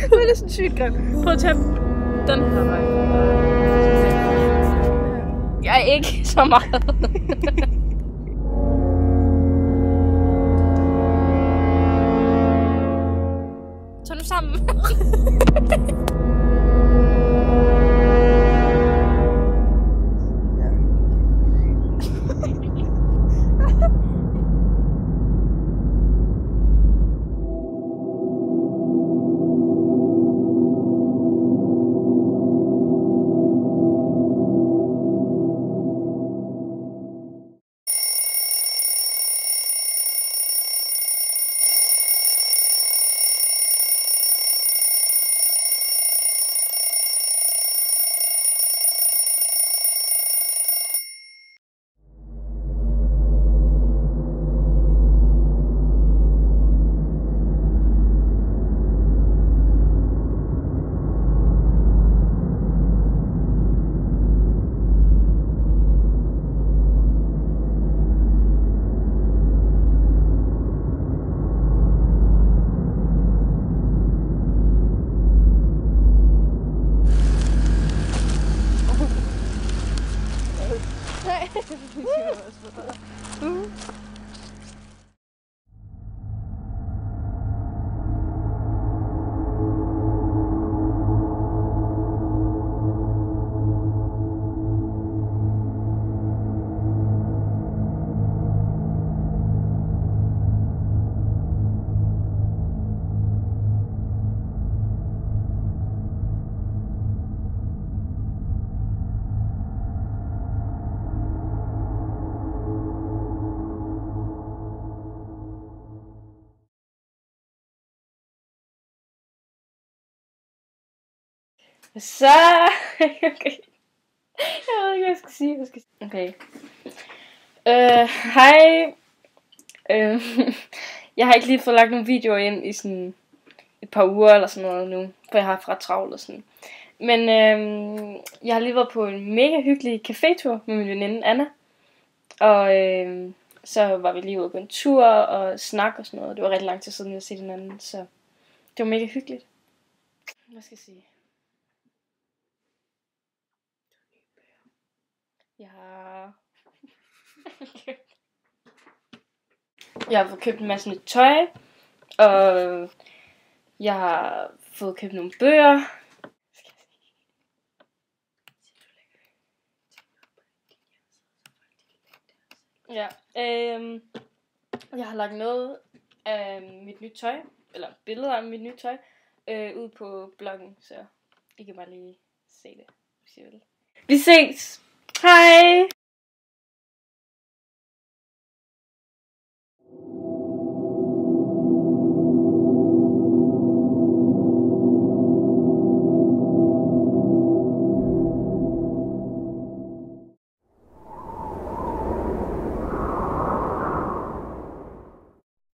Det er sådan sygt grimt. Prøv at tage den her vej. Jeg er ikke så meget. Tag nu sammen. Så... Okay. Jeg ved ikke, hvad jeg skal sige. Okay. Hej. Jeg har ikke lige fået lagt nogle videoer ind i sådan et par uger eller sådan noget nu, for jeg har haft ret travlt og sådan. Men jeg har lige været på en mega hyggelig cafétur med min veninde Anna. Og så var vi lige ude på en tur og snak og sådan noget. Det var rigtig lang tid siden, jeg har set hinanden, så det var mega hyggeligt. Hvad skal jeg sige? Jeg har fået købt en masse nyt tøj, og jeg har fået købt nogle bøger. Ja, jeg har lagt noget af mit nye tøj, eller billeder af mit nye tøj, ud på bloggen, så I kan bare lige se det, hvis I vil. Vi ses! Hej!